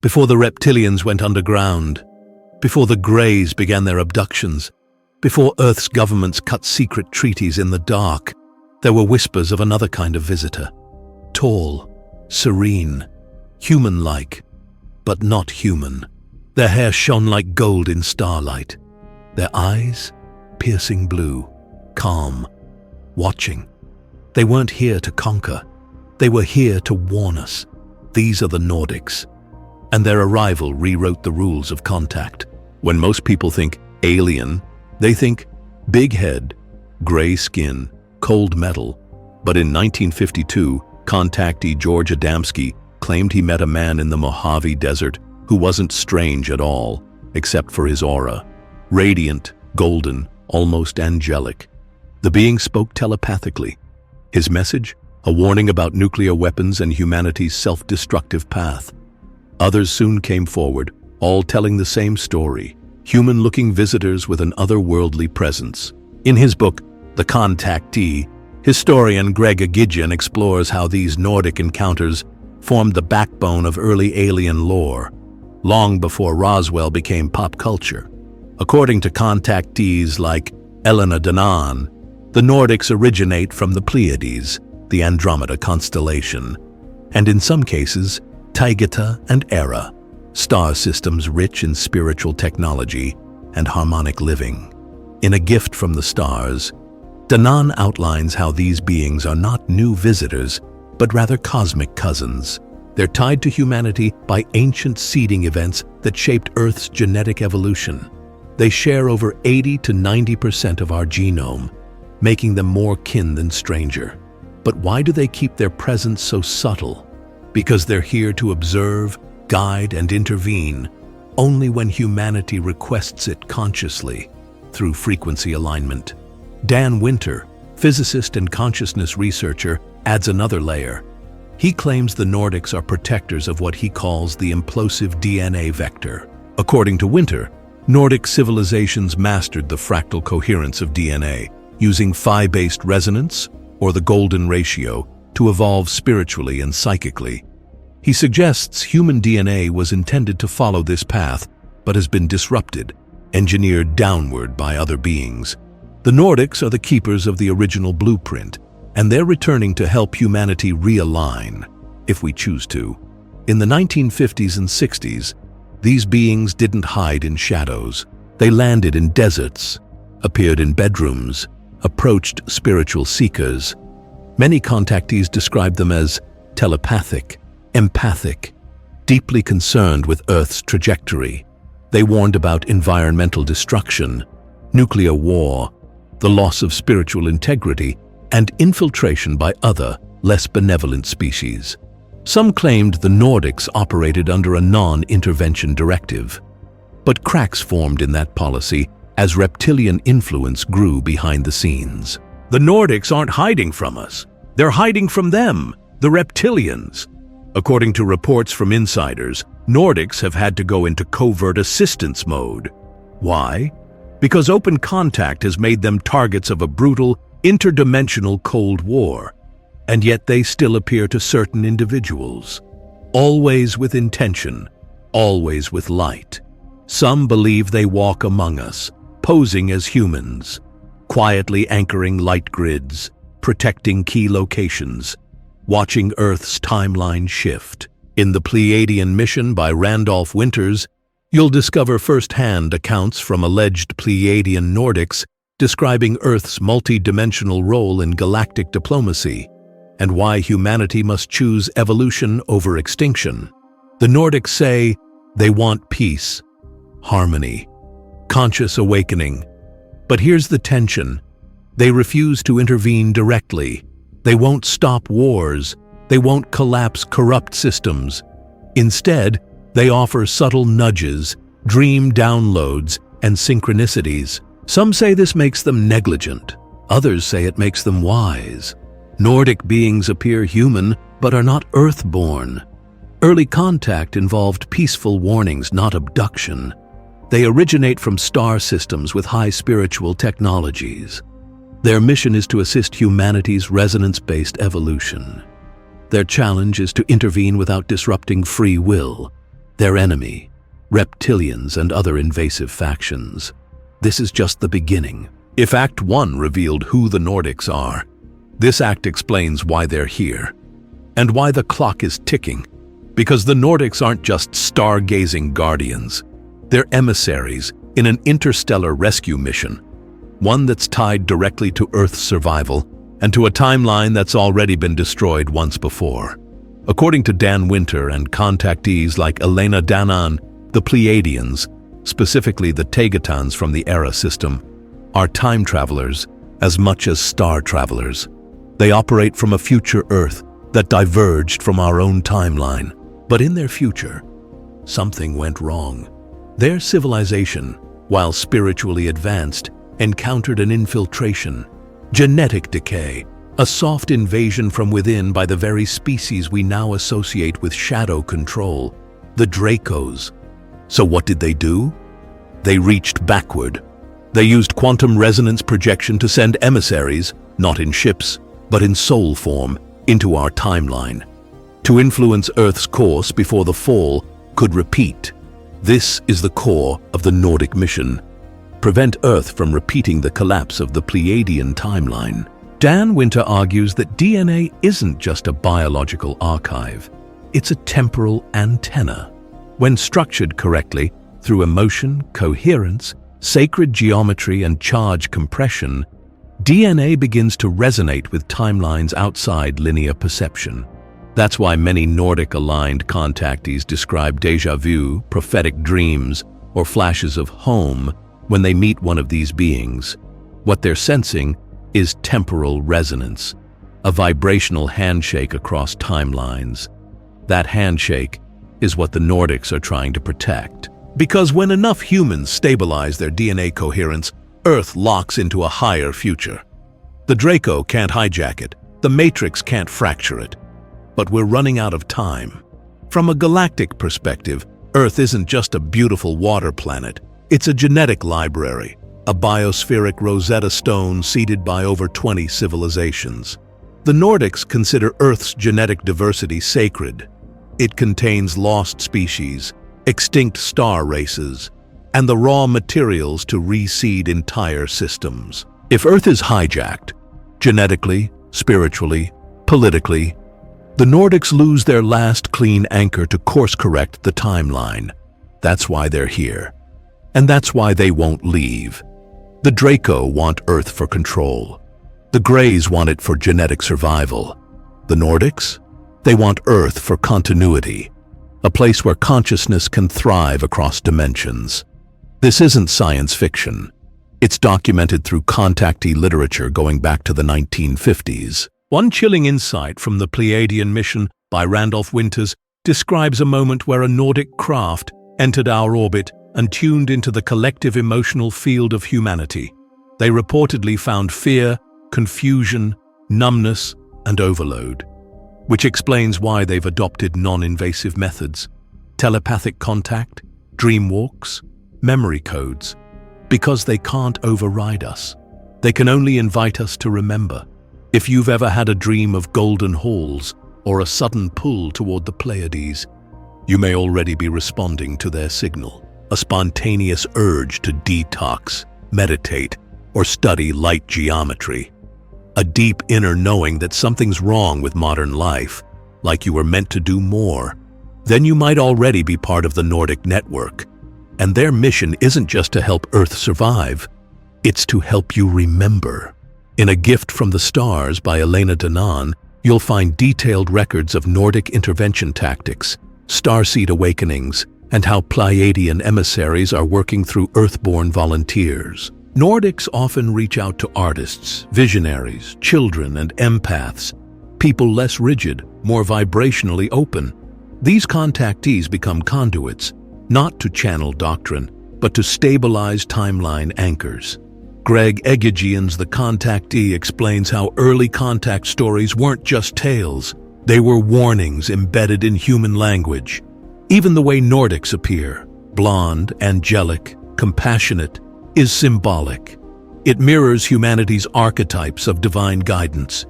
before the Reptilians went underground, before the Greys began their abductions, before Earth's governments cut secret treaties in the dark, there were whispers of another kind of visitor. Tall, serene, human-like, but not human. Their hair shone like gold in starlight. Their eyes, piercing blue, calm, watching. They weren't here to conquer. They were here to warn us. These are the Nordics. And their arrival rewrote the rules of contact. When most people think alien, they think big head, gray skin, cold metal. But in 1952, contactee George Adamski claimed he met a man in the Mojave Desert who wasn't strange at all, except for his aura. Radiant, golden, almost angelic. The being spoke telepathically. His message? A warning about nuclear weapons and humanity's self-destructive path. Others soon came forward, all telling the same story. Human-looking visitors with an otherworldly presence. In his book, The Contactee, historian Greg Agidjian explores how these Nordic encounters formed the backbone of early alien lore, long before Roswell became pop culture. According to contactees like Elena Danaan, the Nordics originate from the Pleiades, the Andromeda constellation, and in some cases, Taygeta and Era, star systems rich in spiritual technology and harmonic living. In A Gift from the Stars, Danaan outlines how these beings are not new visitors, but rather cosmic cousins. They're tied to humanity by ancient seeding events that shaped Earth's genetic evolution. They share over 80 to 90% of our genome, making them more kin than stranger. But why do they keep their presence so subtle? Because they're here to observe, guide, and intervene only when humanity requests it consciously, through frequency alignment. Dan Winter, physicist and consciousness researcher, adds another layer. He claims the Nordics are protectors of what he calls the implosive DNA vector. According to Winter, Nordic civilizations mastered the fractal coherence of DNA, using phi-based resonance, or the golden ratio, to evolve spiritually and psychically. He suggests human DNA was intended to follow this path, but has been disrupted, engineered downward by other beings. The Nordics are the keepers of the original blueprint, and they're returning to help humanity realign, if we choose to. In the 1950s and 60s, these beings didn't hide in shadows. They landed in deserts, appeared in bedrooms, approached spiritual seekers. Many contactees describe them as telepathic, empathic, deeply concerned with Earth's trajectory. They warned about environmental destruction, nuclear war, the loss of spiritual integrity, and infiltration by other, less benevolent species. Some claimed the Nordics operated under a non-intervention directive. But cracks formed in that policy as reptilian influence grew behind the scenes. The Nordics aren't hiding from us. They're hiding from them, the Reptilians. According to reports from insiders, Nordics have had to go into covert assistance mode. Why? Because open contact has made them targets of a brutal, interdimensional Cold War, and yet they still appear to certain individuals. Always with intention, always with light. Some believe they walk among us, posing as humans, quietly anchoring light grids, protecting key locations, watching Earth's timeline shift. In the Pleiadian mission by Randolph Winters, you'll discover first-hand accounts from alleged Pleiadian Nordics describing Earth's multi-dimensional role in galactic diplomacy and why humanity must choose evolution over extinction. The Nordics say they want peace, harmony, conscious awakening. But here's the tension. They refuse to intervene directly. They won't stop wars. They won't collapse corrupt systems. Instead, they offer subtle nudges, dream downloads, and synchronicities. Some say this makes them negligent. Others say it makes them wise. Nordic beings appear human, but are not Earth-born. Early contact involved peaceful warnings, not abduction. They originate from star systems with high spiritual technologies. Their mission is to assist humanity's resonance-based evolution. Their challenge is to intervene without disrupting free will, Their enemy, Reptilians and other invasive factions. This is just the beginning. If Act 1 revealed who the Nordics are, this act explains why they're here, and why the clock is ticking. Because the Nordics aren't just stargazing guardians. They're emissaries in an interstellar rescue mission, one that's tied directly to Earth's survival and to a timeline that's already been destroyed once before. According to Dan Winter and contactees like Elena Danaan, the Pleiadians, specifically the Tegatans from the Era system, are time travelers as much as star travelers. They operate from a future Earth that diverged from our own timeline. But in their future, something went wrong. Their civilization, while spiritually advanced, encountered an infiltration, genetic decay, a soft invasion from within by the very species we now associate with shadow control, the Dracos. So what did they do? They reached backward. They used quantum resonance projection to send emissaries, not in ships, but in soul form, into our timeline, to influence Earth's course before the fall could repeat. This is the core of the Nordic mission. Prevent Earth from repeating the collapse of the Pleiadian timeline. Dan Winter argues that DNA isn't just a biological archive. It's a temporal antenna. When structured correctly, through emotion, coherence, sacred geometry, and charge compression, DNA begins to resonate with timelines outside linear perception. That's why many Nordic-aligned contactees describe déjà vu, prophetic dreams, or flashes of home when they meet one of these beings. What they're sensing is temporal resonance, a vibrational handshake across timelines. That handshake is what the Nordics are trying to protect. Because when enough humans stabilize their DNA coherence, Earth locks into a higher future. The Draco can't hijack it, the Matrix can't fracture it. But we're running out of time. From a galactic perspective, Earth isn't just a beautiful water planet. It's a genetic library, a biospheric Rosetta Stone seeded by over 20 civilizations. The Nordics consider Earth's genetic diversity sacred. It contains lost species, extinct star races, and the raw materials to reseed entire systems. If Earth is hijacked, genetically, spiritually, politically, the Nordics lose their last clean anchor to course-correct the timeline. That's why they're here. And that's why they won't leave. The Draco want Earth for control. The Greys want it for genetic survival. The Nordics? They want Earth for continuity, a place where consciousness can thrive across dimensions. This isn't science fiction. It's documented through contactee literature going back to the 1950s. One chilling insight from the Pleiadian mission by Randolph Winters describes a moment where a Nordic craft entered our orbit and tuned into the collective emotional field of humanity. They reportedly found fear, confusion, numbness, and overload, which explains why they've adopted non-invasive methods, telepathic contact, dream walks, memory codes, because they can't override us. They can only invite us to remember. If you've ever had a dream of golden halls or a sudden pull toward the Pleiades, you may already be responding to their signal, a spontaneous urge to detox, meditate, or study light geometry. A deep inner knowing that something's wrong with modern life, like you were meant to do more. Then you might already be part of the Nordic network. And their mission isn't just to help Earth survive, it's to help you remember. In A Gift from the Stars by Elena Danaan, you'll find detailed records of Nordic intervention tactics, starseed awakenings, and how Pleiadian emissaries are working through Earthborn volunteers. Nordics often reach out to artists, visionaries, children, and empaths, people less rigid, more vibrationally open. These contactees become conduits, not to channel doctrine, but to stabilize timeline anchors. Greg Egigian's The Contactee explains how early contact stories weren't just tales, they were warnings embedded in human language. Even the way Nordics appear, blonde, angelic, compassionate, is symbolic. It mirrors humanity's archetypes of divine guidance,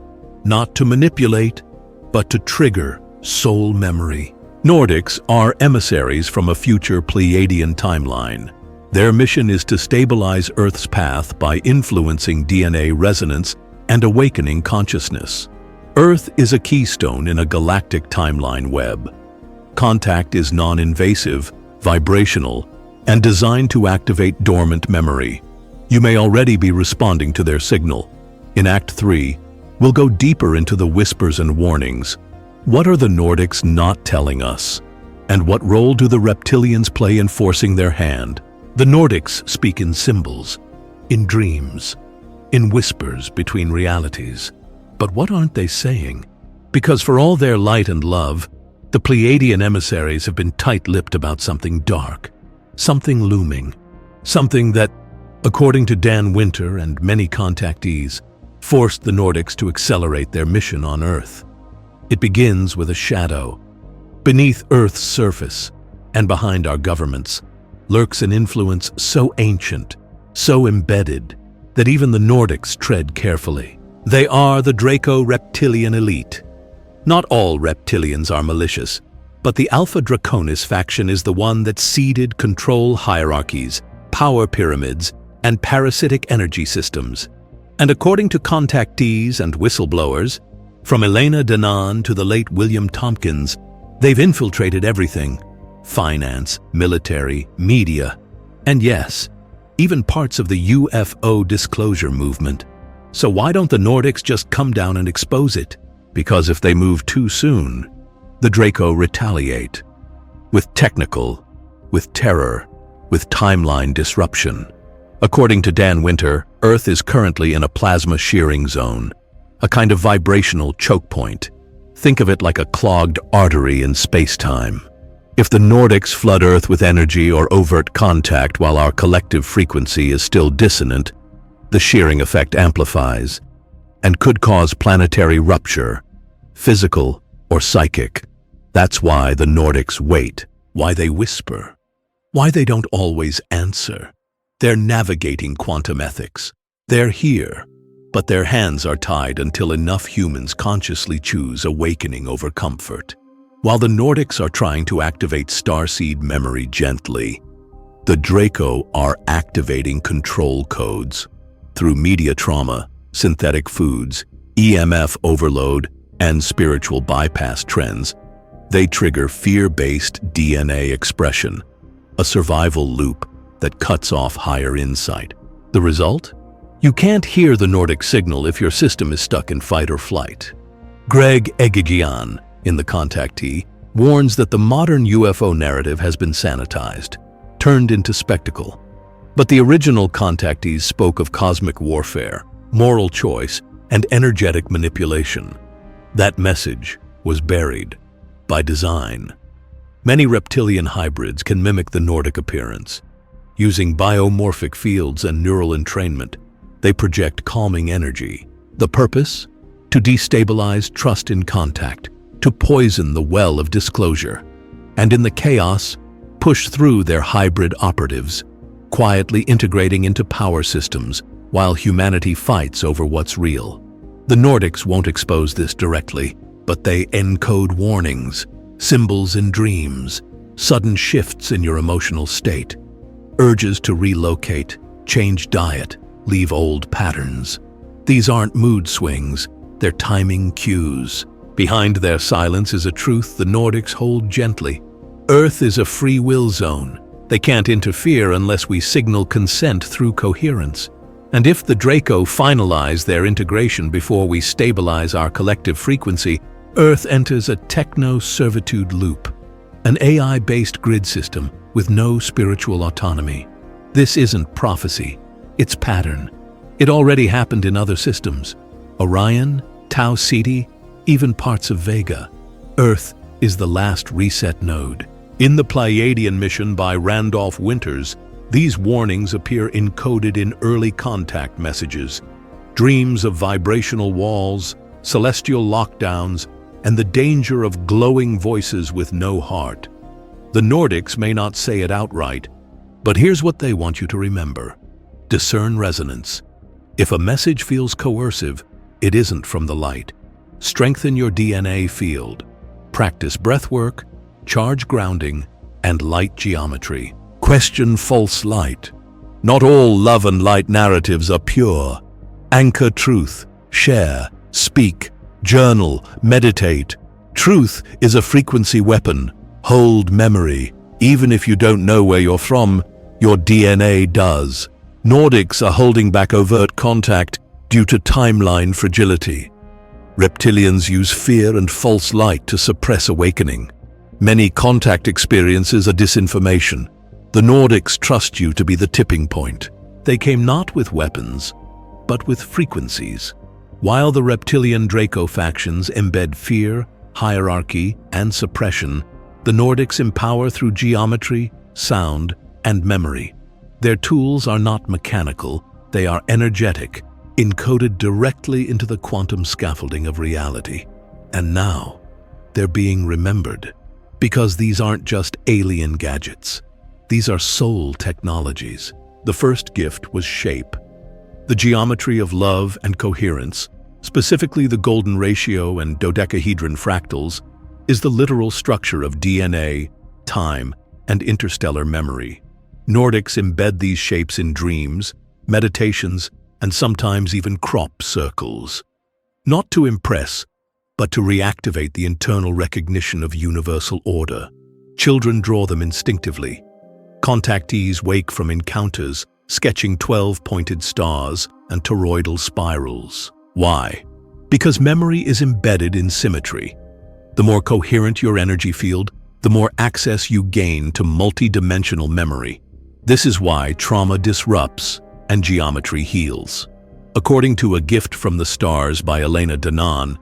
not to manipulate, but to trigger soul memory. Nordics are emissaries from a future Pleiadian timeline. Their mission is to stabilize Earth's path by influencing DNA resonance and awakening consciousness. Earth is a keystone in a galactic timeline web. Contact is non-invasive, vibrational, and designed to activate dormant memory. You may already be responding to their signal. In Act 3, we'll go deeper into the whispers and warnings. What are the Nordics not telling us? And what role do the Reptilians play in forcing their hand? The Nordics speak in symbols, in dreams, in whispers between realities. But what aren't they saying? Because for all their light and love, the Pleiadian emissaries have been tight-lipped about something dark, something looming, something that, according to Dan Winter and many contactees, forced the Nordics to accelerate their mission on Earth. It begins with a shadow. Beneath Earth's surface, and behind our governments, lurks an influence so ancient, so embedded, that even the Nordics tread carefully. They are the Draco-Reptilian elite. Not all reptilians are malicious, but the Alpha Draconis faction is the one that seeded control hierarchies, power pyramids, and parasitic energy systems. And according to contactees and whistleblowers, from Elena Danaan to the late William Tompkins, they've infiltrated everything: finance, military, media, and yes, even parts of the UFO disclosure movement. So why don't the Nordics just come down and expose it? Because if they move too soon, the Draco retaliate. With technical, with terror, with timeline disruption. According to Dan Winter, Earth is currently in a plasma shearing zone, a kind of vibrational choke point. Think of it like a clogged artery in space-time. If the Nordics flood Earth with energy or overt contact while our collective frequency is still dissonant, the shearing effect amplifies and could cause planetary rupture, physical or psychic. That's why the Nordics wait, why they whisper, why they don't always answer. They're navigating quantum ethics. They're here, but their hands are tied until enough humans consciously choose awakening over comfort. While the Nordics are trying to activate starseed memory gently, the Draco are activating control codes through media trauma, synthetic foods, EMF overload, and spiritual bypass trends. They trigger fear-based DNA expression, a survival loop that cuts off higher insight. The result? You can't hear the Nordic signal if your system is stuck in fight or flight. Greg Egigian, in The Contactee, warns that the modern UFO narrative has been sanitized, turned into spectacle. But the original contactees spoke of cosmic warfare, moral choice, and energetic manipulation. That message was buried by design. Many reptilian hybrids can mimic the Nordic appearance. Using biomorphic fields and neural entrainment, they project calming energy. The purpose? To destabilize trust in contact, to poison the well of disclosure, and in the chaos, push through their hybrid operatives, quietly integrating into power systems while humanity fights over what's real. The Nordics won't expose this directly, but they encode warnings, symbols in dreams, sudden shifts in your emotional state, urges to relocate, change diet, leave old patterns. These aren't mood swings, they're timing cues. Behind their silence is a truth the Nordics hold gently. Earth is a free will zone. They can't interfere unless we signal consent through coherence. And if the Draco finalize their integration before we stabilize our collective frequency, Earth enters a techno-servitude loop, an AI-based grid system with no spiritual autonomy. This isn't prophecy, it's pattern. It already happened in other systems. Orion, Tau Ceti, even parts of Vega. Earth is the last reset node. In the Pleiadian mission by Randolph Winters, these warnings appear encoded in early contact messages. Dreams of vibrational walls, celestial lockdowns, and the danger of glowing voices with no heart. The Nordics may not say it outright, but here's what they want you to remember. Discern resonance. If a message feels coercive, it isn't from the light. Strengthen your DNA field. Practice breathwork, charge grounding, and light geometry. Question false light. Not all love and light narratives are pure. Anchor truth, share, speak, journal, meditate. Truth is a frequency weapon. Hold memory. Even if you don't know where you're from, your DNA does. Nordics are holding back overt contact due to timeline fragility. Reptilians use fear and false light to suppress awakening. Many contact experiences are disinformation. The Nordics trust you to be the tipping point. They came not with weapons, but with frequencies. While the Reptilian Draco factions embed fear, hierarchy, and suppression, the Nordics empower through geometry, sound, and memory. Their tools are not mechanical, they are energetic, encoded directly into the quantum scaffolding of reality. And now, they're being remembered. Because these aren't just alien gadgets. These are soul technologies. The first gift was shape. The geometry of love and coherence, specifically the golden ratio and dodecahedron fractals, is the literal structure of DNA, time, and interstellar memory. Nordics embed these shapes in dreams, meditations, and sometimes even crop circles. Not to impress, but to reactivate the internal recognition of universal order. Children draw them instinctively. Contactees wake from encounters, sketching 12-pointed stars and toroidal spirals. Why? Because memory is embedded in symmetry. The more coherent your energy field, the more access you gain to multi-dimensional memory. This is why trauma disrupts and geometry heals. According to A Gift from the Stars by Elena Danaan,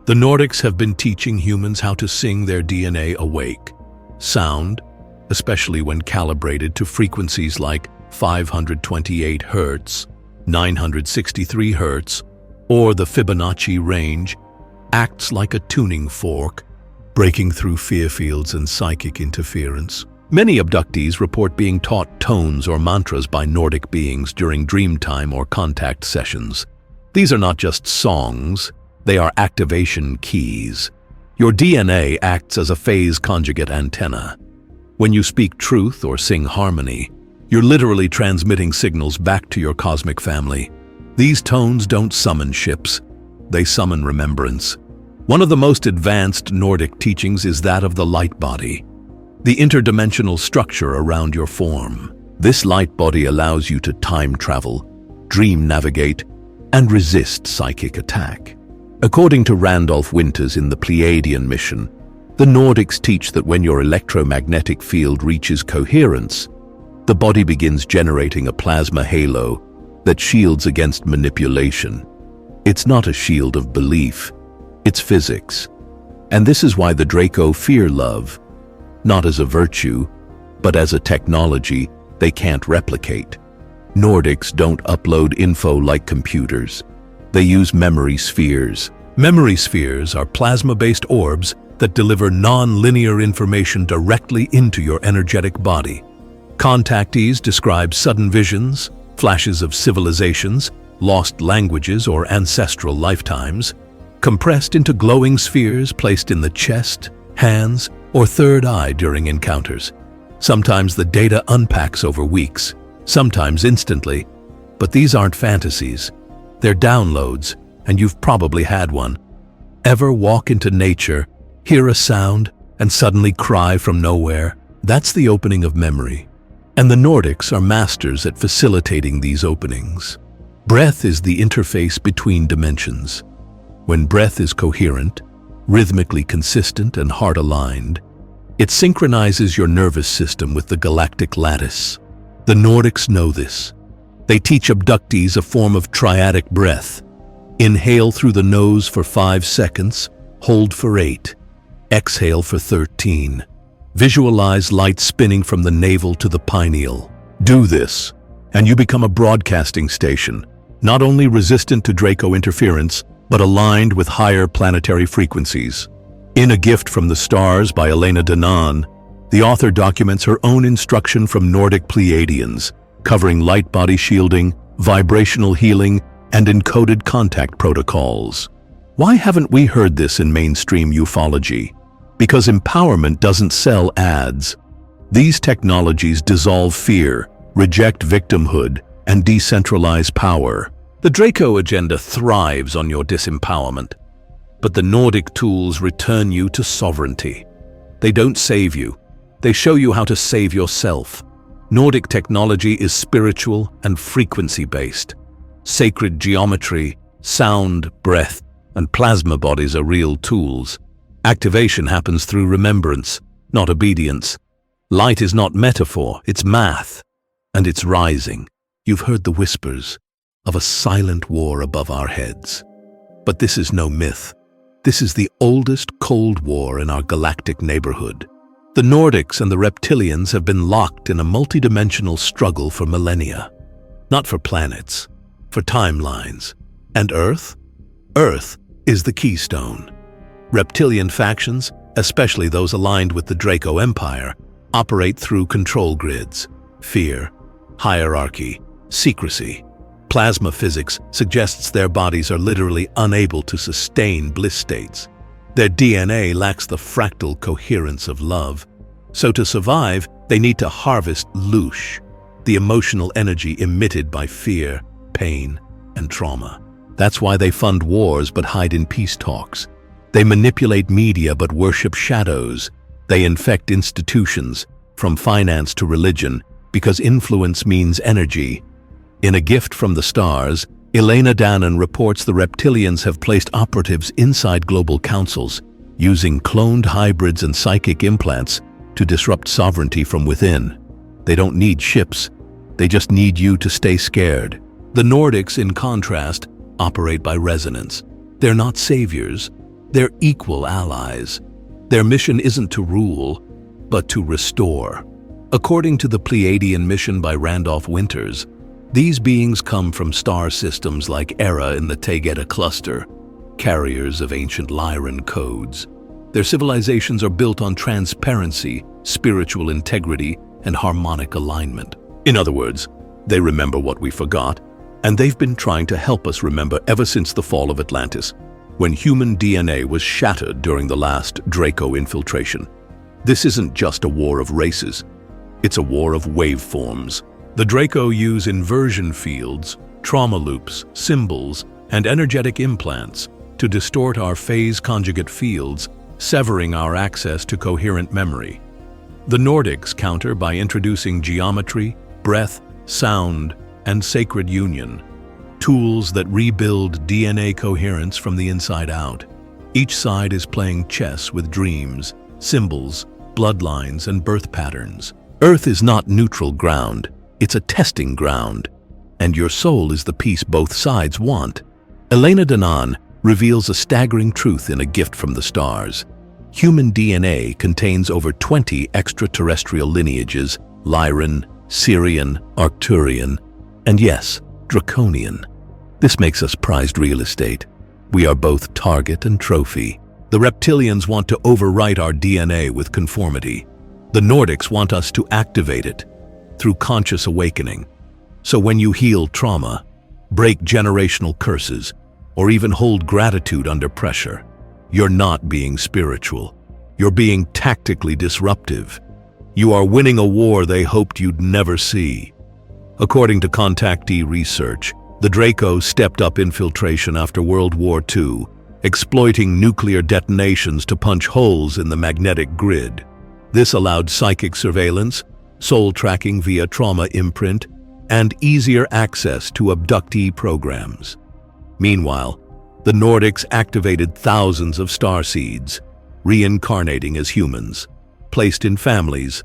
the Nordics have been teaching humans how to sing their DNA awake. Sound, especially when calibrated to frequencies like 528 Hz, 963 Hz, or the Fibonacci range, acts like a tuning fork, breaking through fear fields and psychic interference. Many abductees report being taught tones or mantras by Nordic beings during dream time or contact sessions. These are not just songs, they are activation keys. Your DNA acts as a phase conjugate antenna. When you speak truth or sing harmony, you're literally transmitting signals back to your cosmic family. These tones don't summon ships, they summon remembrance. One of the most advanced Nordic teachings is that of the light body, the interdimensional structure around your form. This light body allows you to time travel, dream navigate, and resist psychic attack. According to Randolph Winters in the Pleiadian mission, the Nordics teach that when your electromagnetic field reaches coherence, the body begins generating a plasma halo that shields against manipulation. It's not a shield of belief, it's physics. And this is why the Draco fear love, not as a virtue, but as a technology they can't replicate. Nordics don't upload info like computers. They use memory spheres. Memory spheres are plasma-based orbs that deliver non-linear information directly into your energetic body. Contactees describe sudden visions, flashes of civilizations, lost languages, or ancestral lifetimes, compressed into glowing spheres placed in the chest, hands, or third eye during encounters. Sometimes the data unpacks over weeks, sometimes instantly, but these aren't fantasies. They're downloads, and you've probably had one. Ever walk into nature, hear a sound, and suddenly cry from nowhere? That's the opening of memory. And the Nordics are masters at facilitating these openings. Breath is the interface between dimensions. When breath is coherent, rhythmically consistent and heart-aligned, it synchronizes your nervous system with the galactic lattice. The Nordics know this. They teach abductees a form of triadic breath. Inhale through the nose for 5 seconds, hold for 8, exhale for 13. Visualize light spinning from the navel to the pineal. Do this, and you become a broadcasting station, not only resistant to Draco interference, but aligned with higher planetary frequencies. In A Gift from the Stars by Elena Danaan, the author documents her own instruction from Nordic Pleiadians, covering light body shielding, vibrational healing, and encoded contact protocols. Why haven't we heard this in mainstream ufology? Because empowerment doesn't sell ads. These technologies dissolve fear, reject victimhood, and decentralize power. The Draco agenda thrives on your disempowerment, but the Nordic tools return you to sovereignty. They don't save you. They show you how to save yourself. Nordic technology is spiritual and frequency-based. Sacred geometry, sound, breath, and plasma bodies are real tools. Activation happens through remembrance, not obedience. Light is not metaphor, it's math. And it's rising. You've heard the whispers of a silent war above our heads. But this is no myth. This is the oldest Cold War in our galactic neighborhood. The Nordics and the Reptilians have been locked in a multidimensional struggle for millennia. Not for planets, for timelines. And Earth? Earth is the keystone. Reptilian factions, especially those aligned with the Draco Empire, operate through control grids, fear, hierarchy, secrecy. Plasma physics suggests their bodies are literally unable to sustain bliss states. Their DNA lacks the fractal coherence of love. So to survive, they need to harvest loosh, the emotional energy emitted by fear, pain, and trauma. That's why they fund wars but hide in peace talks. They manipulate media but worship shadows. They infect institutions, from finance to religion, because influence means energy. In A Gift from the Stars, Elena Dannon reports the Reptilians have placed operatives inside global councils, using cloned hybrids and psychic implants to disrupt sovereignty from within. They don't need ships, they just need you to stay scared. The Nordics, in contrast, operate by resonance. They're not saviors, they're equal allies. Their mission isn't to rule, but to restore. According to the Pleiadian mission by Randolph Winters, these beings come from star systems like Era in the Tegeta cluster, carriers of ancient Lyran codes. Their civilizations are built on transparency, spiritual integrity, and harmonic alignment. In other words, they remember what we forgot, and they've been trying to help us remember ever since the fall of Atlantis, when human DNA was shattered during the last Draco infiltration. This isn't just a war of races, it's a war of waveforms. The Draco use inversion fields, trauma loops, symbols, and energetic implants to distort our phase conjugate fields, severing our access to coherent memory. The Nordics counter by introducing geometry, breath, sound, and sacred union, tools that rebuild DNA coherence from the inside out. Each side is playing chess with dreams, symbols, bloodlines, and birth patterns. Earth is not neutral ground. It's a testing ground, and your soul is the peace both sides want. Elena Dannon reveals a staggering truth in A Gift from the Stars. Human DNA contains over 20 extraterrestrial lineages: Lyran, Syrian, Arcturian, and yes, Draconian. This makes us prized real estate. We are both target and trophy. The Reptilians want to overwrite our DNA with conformity. The Nordics want us to activate it through conscious awakening. So when you heal trauma, break generational curses, or even hold gratitude under pressure, you're not being spiritual. You're being tactically disruptive. You are winning a war they hoped you'd never see. According to contactee research, the Draco stepped up infiltration after World War II, exploiting nuclear detonations to punch holes in the magnetic grid. This allowed psychic surveillance, soul tracking via trauma imprint, and easier access to abductee programs. Meanwhile, the Nordics activated thousands of starseeds, reincarnating as humans, placed in families,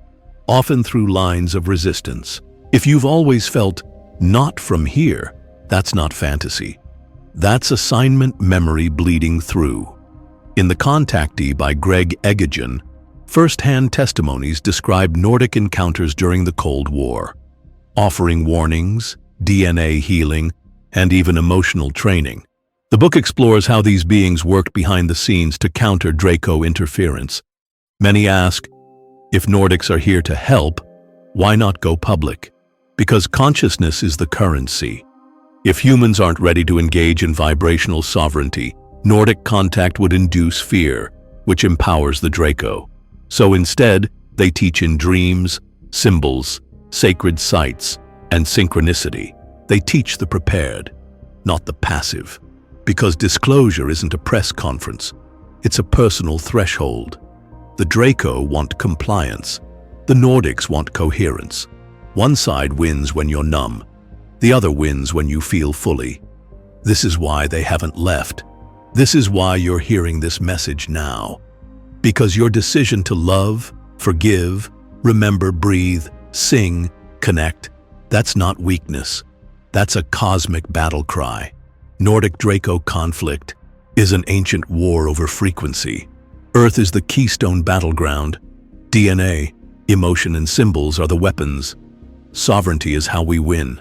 often through lines of resistance. If you've always felt, "not from here," that's not fantasy. That's assignment memory bleeding through. In The Contactee by Greg Egajan, first-hand testimonies describe Nordic encounters during the Cold War, offering warnings, DNA healing, and even emotional training. The book explores how these beings worked behind the scenes to counter Draco interference. Many ask, if Nordics are here to help, why not go public? Because consciousness is the currency. If humans aren't ready to engage in vibrational sovereignty, Nordic contact would induce fear, which empowers the Draco. So instead, they teach in dreams, symbols, sacred sites, and synchronicity. They teach the prepared, not the passive. Because disclosure isn't a press conference, it's a personal threshold. The Draco want compliance. The Nordics want coherence. One side wins when you're numb. The other wins when you feel fully. This is why they haven't left. This is why you're hearing this message now. Because your decision to love, forgive, remember, breathe, sing, connect, that's not weakness. That's a cosmic battle cry. Nordic-Draco conflict is an ancient war over frequency. Earth is the keystone battleground. DNA, emotion, and symbols are the weapons. Sovereignty is how we win,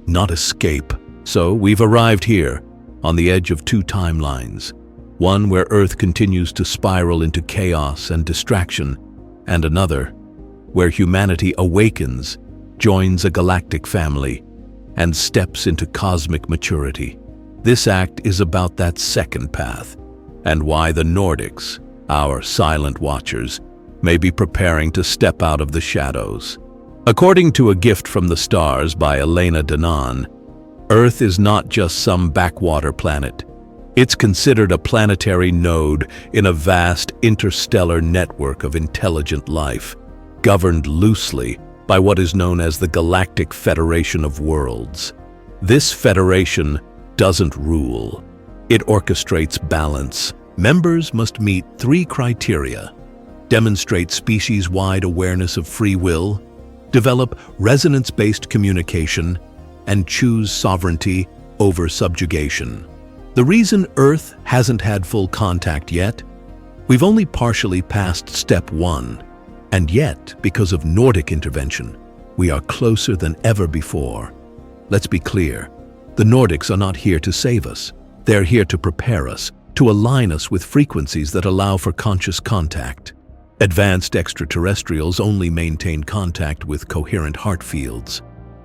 not escape. So we've arrived here, on the edge of two timelines. One where Earth continues to spiral into chaos and distraction, and another where humanity awakens, joins a galactic family, and steps into cosmic maturity. This act is about that second path, and why the Nordics, our silent watchers, may be preparing to step out of the shadows. According to A Gift from the Stars by Elena Danaan, Earth is not just some backwater planet. It's considered a planetary node in a vast interstellar network of intelligent life, governed loosely by what is known as the Galactic Federation of Worlds. This federation doesn't rule. It orchestrates balance. Members must meet 3 criteria: demonstrate species-wide awareness of free will, develop resonance-based communication, and choose sovereignty over subjugation. The reason Earth hasn't had full contact yet? We've only partially passed step 1, and yet, because of Nordic intervention, we are closer than ever before. Let's be clear. The Nordics are not here to save us. They're here to prepare us, to align us with frequencies that allow for conscious contact. Advanced extraterrestrials only maintain contact with coherent heart fields,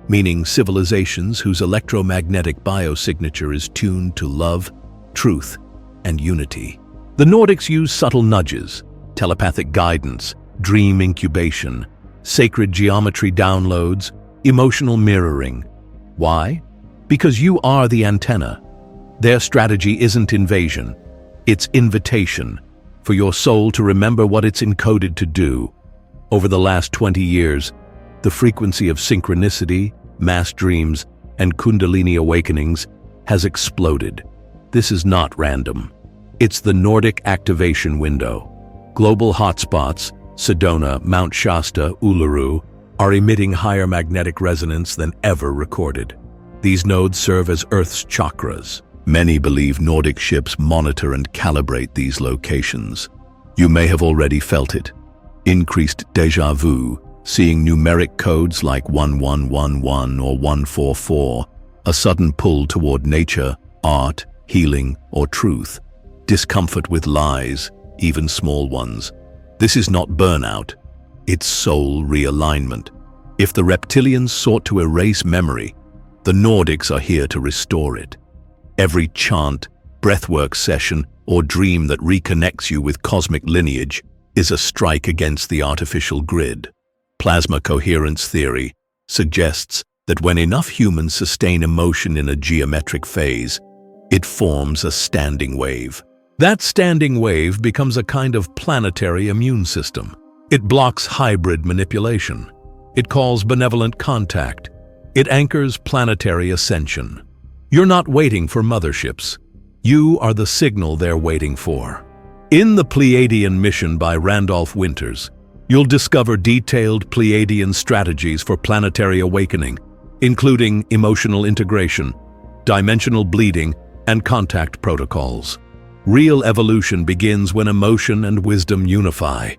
meaning civilizations whose electromagnetic biosignature is tuned to love, truth, and unity. The Nordics use subtle nudges, telepathic guidance, dream incubation, sacred geometry downloads, emotional mirroring. Why? Because you are the antenna. Their strategy isn't invasion, it's invitation, for your soul to remember what it's encoded to do. Over the last 20 years, the frequency of synchronicity, mass dreams, and Kundalini awakenings has exploded. This is not random. It's the Nordic activation window. Global hotspots, Sedona, Mount Shasta, Uluru, are emitting higher magnetic resonance than ever recorded. These nodes serve as Earth's chakras. Many believe Nordic ships monitor and calibrate these locations. You may have already felt it. Increased déjà vu, seeing numeric codes like 1111 or 144, a sudden pull toward nature, art, healing, or truth. Discomfort with lies, even small ones. This is not burnout, it's soul realignment. If the Reptilians sought to erase memory, the Nordics are here to restore it. Every chant, breathwork session, or dream that reconnects you with cosmic lineage is a strike against the artificial grid. Plasma coherence theory suggests that when enough humans sustain emotion in a geometric phase, it forms a standing wave. That standing wave becomes a kind of planetary immune system. It blocks hybrid manipulation. It calls benevolent contact. It anchors planetary ascension. You're not waiting for motherships. You are the signal they're waiting for. In the Pleiadian mission by Randolph Winters, you'll discover detailed Pleiadian strategies for planetary awakening, including emotional integration, dimensional bleeding, and contact protocols. Real evolution begins when emotion and wisdom unify.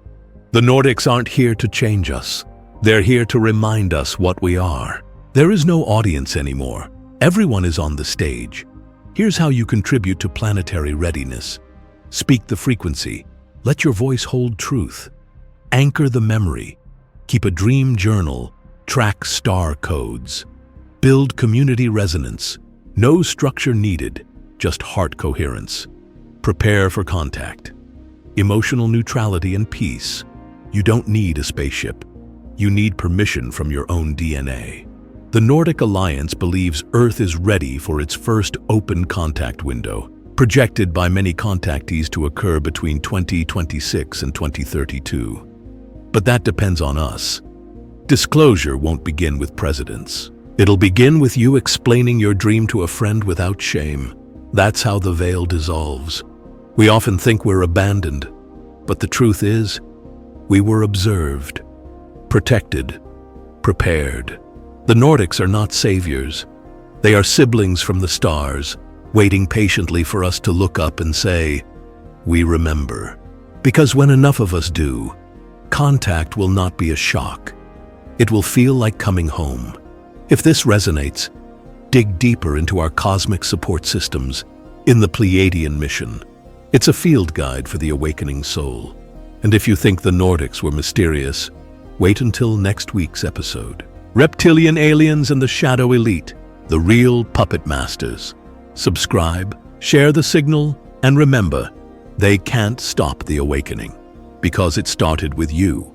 The Nordics aren't here to change us. They're here to remind us what we are. There is no audience anymore. Everyone is on the stage. Here's how you contribute to planetary readiness. Speak the frequency. Let your voice hold truth. Anchor the memory. Keep a dream journal. Track star codes. Build community resonance. No structure needed, just heart coherence. Prepare for contact. emotional neutrality and peace. You don't need a spaceship. You need permission from your own DNA. The Nordic Alliance believes Earth is ready for its first open contact window, projected by many contactees to occur between 2026 and 2032. But that depends on us. Disclosure won't begin with presidents. It'll begin with you explaining your dream to a friend without shame. That's how the veil dissolves. We often think we're abandoned, but the truth is, we were observed, protected, prepared. The Nordics are not saviors. They are siblings from the stars, waiting patiently for us to look up and say, "We remember." Because when enough of us do, contact will not be a shock. It will feel like coming home. If this resonates, dig deeper into our cosmic support systems in the Pleiadian mission. It's a field guide for the awakening soul. And if you think the Nordics were mysterious, wait until next week's episode. Reptilian aliens and the Shadow Elite, the real puppet masters. Subscribe, share the signal, and remember, they can't stop the awakening, because it started with you.